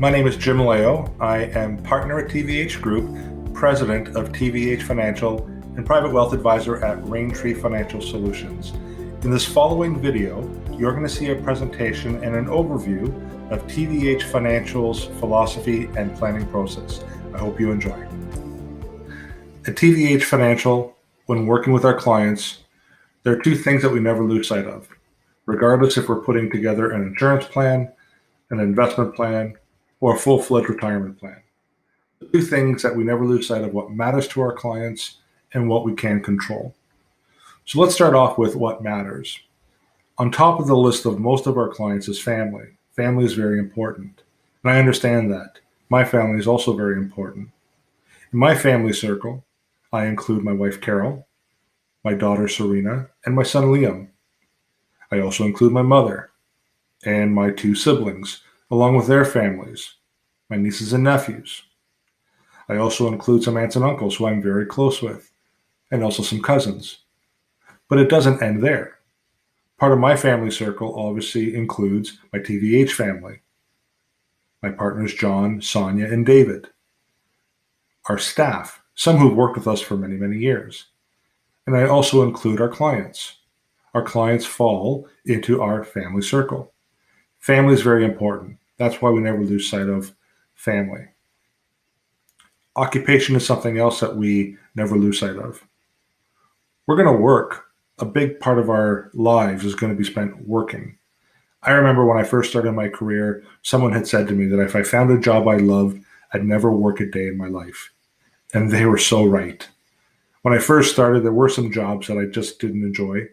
My name is Jim Leo. I am partner at TvH Group, president of TvH Financial, and private wealth advisor at Raintree Financial Solutions. In this following video, you're going to see a presentation and an overview of TvH Financial's philosophy and planning process. I hope you enjoy. At TvH Financial, when working with our clients, there are two things that we never lose sight of, regardless if we're putting together an insurance plan, an investment plan, or a full-fledged retirement plan. The two things that we never lose sight of: what matters to our clients and what we can control. So let's start off with what matters. On top of the list of most of our clients is family. Family is very important, and I understand that. My family is also very important. In my family circle, I include my wife Carol, my daughter Serena, and my son Liam. I also include my mother and my two siblings, along with their families, my nieces and nephews. I also include some aunts and uncles who I'm very close with, and also some cousins. But it doesn't end there. Part of my family circle obviously includes my TvH family, my partners John, Sonia, and David, our staff, some who've worked with us for many, many years. And I also include our clients. Our clients fall into our family circle. Family is very important. That's why we never lose sight of family. Occupation is something else that we never lose sight of. We're going to work. A big part of our lives is going to be spent working. I remember when I first started my career, someone had said to me that if I found a job I loved, I'd never work a day in my life. And they were so right. When I first started, there were some jobs that I just didn't enjoy,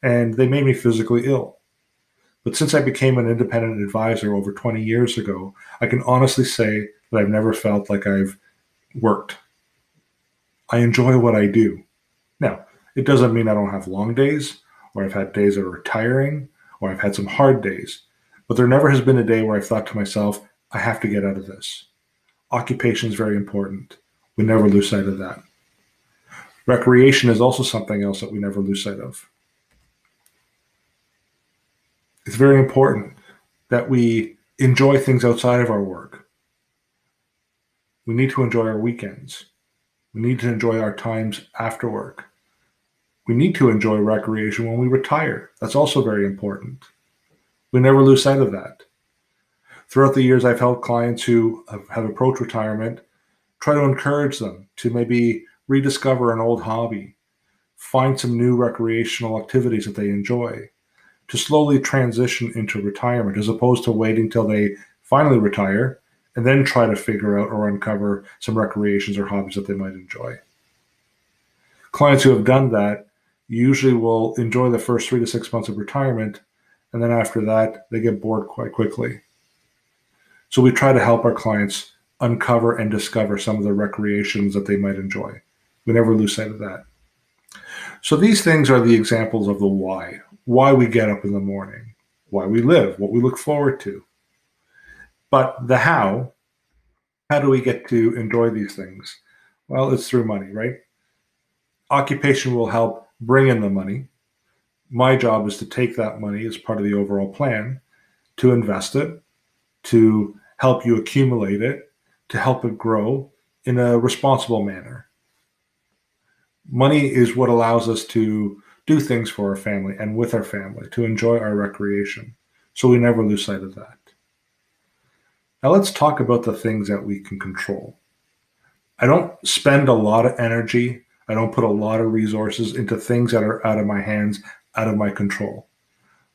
and they made me physically ill. But since I became an independent advisor over 20 years ago, I can honestly say that I've never felt like I've worked. I enjoy what I do. Now, it doesn't mean I don't have long days, or I've had days that are tiring, or I've had some hard days. But there never has been a day where I've thought to myself, I have to get out of this. Occupation is very important. We never lose sight of that. Recreation is also something else that we never lose sight of. It's very important that we enjoy things outside of our work. We need to enjoy our weekends. We need to enjoy our times after work. We need to enjoy recreation when we retire. That's also very important. We never lose sight of that. Throughout the years, I've helped clients who have approached retirement, try to encourage them to maybe rediscover an old hobby, find some new recreational activities that they enjoy, to slowly transition into retirement, as opposed to waiting till they finally retire and then try to figure out or uncover some recreations or hobbies that they might enjoy. Clients who have done that usually will enjoy the first 3 to 6 months of retirement, and then after that, they get bored quite quickly. So we try to help our clients uncover and discover some of the recreations that they might enjoy. We never lose sight of that. So these things are the examples of the why we get up in the morning, why we live, what we look forward to. But the how do we get to enjoy these things? Well, it's through money, right? Occupation will help bring in the money. My job is to take that money as part of the overall plan, to invest it, to help you accumulate it, to help it grow in a responsible manner. Money is what allows us to do things for our family and with our family, to enjoy our recreation. So we never lose sight of that. Now let's talk about the things that we can control. I don't spend a lot of energy, I don't put a lot of resources into things that are out of my hands, out of my control.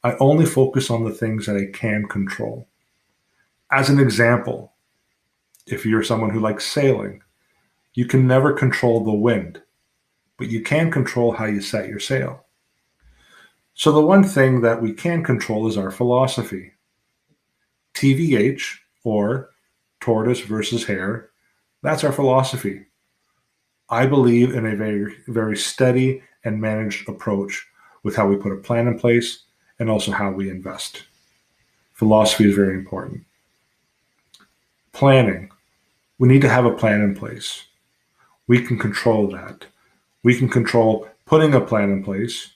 I only focus on the things that I can control. As an example, if you're someone who likes sailing, you can never control the wind, but you can control how you set your sail. So the one thing that we can control is our philosophy. TvH, or tortoise versus hare, that's our philosophy. I believe in a very, very steady and managed approach with how we put a plan in place and also how we invest. Philosophy is very important. Planning. We need to have a plan in place. We can control that. We can control putting a plan in place.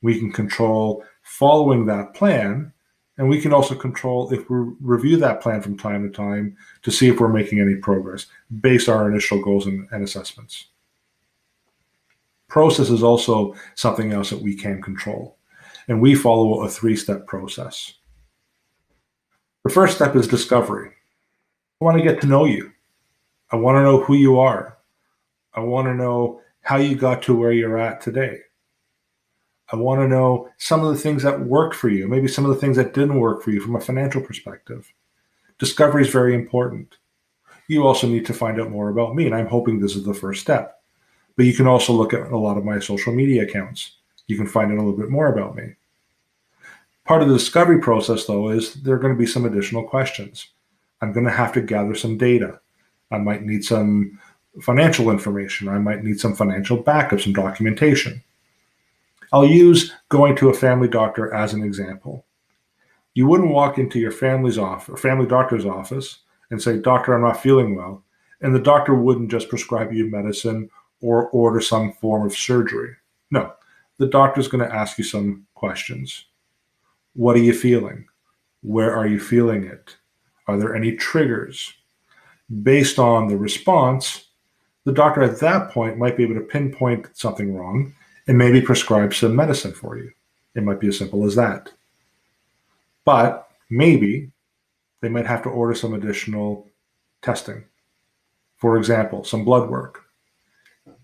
We can control following that plan, And we can also control if we review that plan from time to time to see if we're making any progress based on our initial goals and assessments. Process is also something else that we can control. And we follow a 3-step process. The first step is discovery. I want to get to know you. I want to know who you are. I want to know how you got to where you're at today. I want to know some of the things that worked for you, maybe some of the things that didn't work for you from a financial perspective. Discovery is very important. You also need to find out more about me, and I'm hoping this is the first step. But you can also look at a lot of my social media accounts. You can find out a little bit more about me. Part of the discovery process, though, is there are going to be some additional questions. I'm going to have to gather some data. I might need some financial information. I might need some financial backup, some documentation. I'll use going to a family doctor as an example. You wouldn't walk into your family doctor's office and say, "Doctor, I'm not feeling well." And the doctor wouldn't just prescribe you medicine or order some form of surgery. No, the doctor's going to ask you some questions. What are you feeling? Where are you feeling it? Are there any triggers? Based on the response, the doctor at that point might be able to pinpoint something wrong and maybe prescribe some medicine for you. It might be as simple as that. But maybe they might have to order some additional testing. For example, some blood work.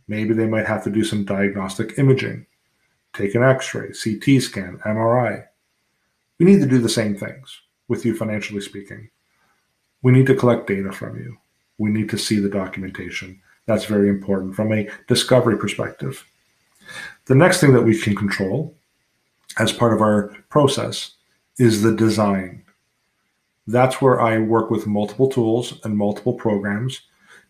Maybe they might have to do some diagnostic imaging, take an x-ray, CT scan, MRI. We need to do the same things with you financially speaking. We need to collect data from you. We need to see the documentation. That's very important from a discovery perspective. The next thing that we can control as part of our process is the design. That's where I work with multiple tools and multiple programs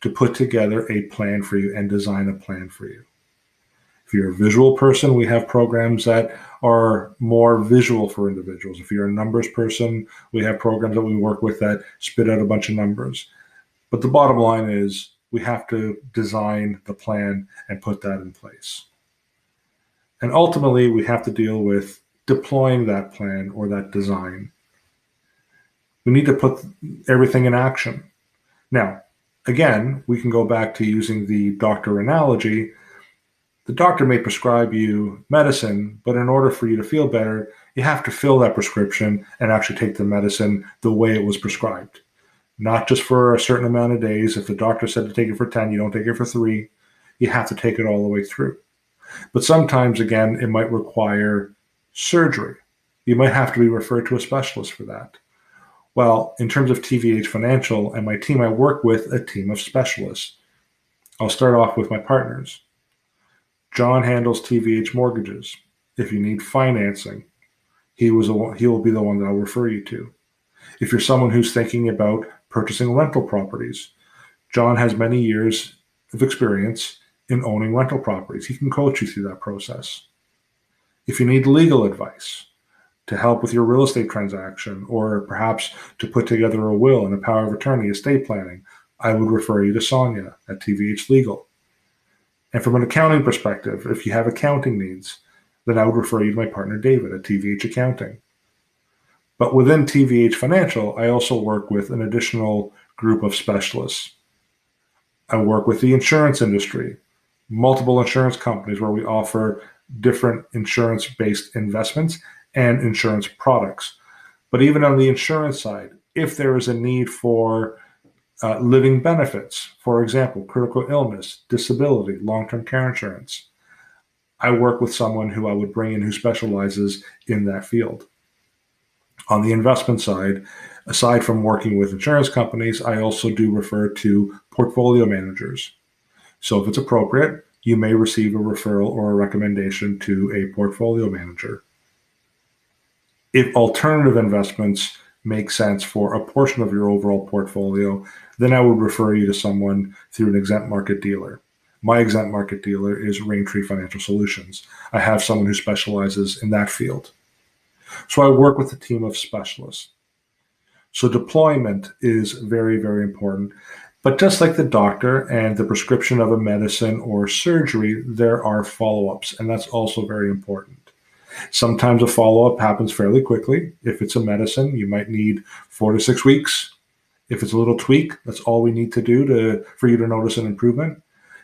to put together a plan for you and design a plan for you. If you're a visual person, we have programs that are more visual for individuals. If you're a numbers person, we have programs that we work with that spit out a bunch of numbers. But the bottom line is we have to design the plan and put that in place. And ultimately, we have to deal with deploying that plan or that design. We need to put everything in action. Now, again, we can go back to using the doctor analogy. The doctor may prescribe you medicine, but in order for you to feel better, you have to fill that prescription and actually take the medicine the way it was prescribed. Not just for a certain amount of days. If the doctor said to take it for 10, you don't take it for 3. You have to take it all the way through. But sometimes, again, it might require surgery. You might have to be referred to a specialist for that. Well, in terms of TvH Financial and my team, I work with a team of specialists. I'll start off with my partners. John handles TvH mortgages. If you need financing, he will be the one that I'll refer you to. If you're someone who's thinking about purchasing rental properties, John has many years of experience in owning rental properties. He can coach you through that process. If you need legal advice to help with your real estate transaction, or perhaps to put together a will and a power of attorney, estate planning, I would refer you to Sonia at TvH Legal. And from an accounting perspective, if you have accounting needs, then I would refer you to my partner David at TvH Accounting. But within TvH Financial, I also work with an additional group of specialists. I work with the insurance industry, multiple insurance companies where we offer different insurance-based investments and insurance products. But even on the insurance side, if there is a need for living benefits, for example, critical illness, disability, long-term care insurance, I work with someone who I would bring in who specializes in that field. On the investment side, aside from working with insurance companies, I also do refer to portfolio managers. So if it's appropriate, you may receive a referral or a recommendation to a portfolio manager. If alternative investments make sense for a portion of your overall portfolio, then I would refer you to someone through an exempt market dealer. My exempt market dealer is Raintree Financial Solutions. I have someone who specializes in that field. So I work with a team of specialists. So deployment is very, very important. But just like the doctor and the prescription of a medicine or surgery, there are follow-ups, and that's also very important. Sometimes a follow-up happens fairly quickly. If it's a medicine, you might need 4 to 6 weeks. If it's a little tweak, that's all we need to do for you to notice an improvement.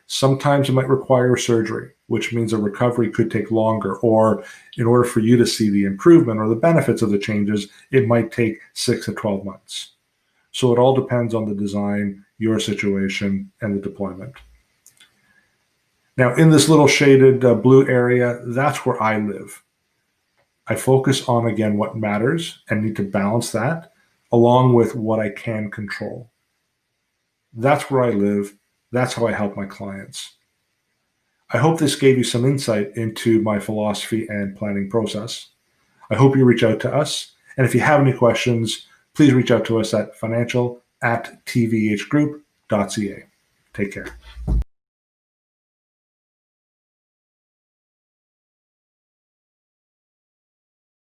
Sometimes it might require surgery, which means a recovery could take longer, or in order for you to see the improvement or the benefits of the changes, it might take 6 to 12 months. So it all depends on the design, your situation, and the deployment. Now, in this little shaded blue area, that's where I live. I focus on, again, what matters and need to balance that along with what I can control. That's where I live. That's how I help my clients. I hope this gave you some insight into my philosophy and planning process. I hope you reach out to us. And if you have any questions, please reach out to us at financial@tvhgroup.ca. Take care.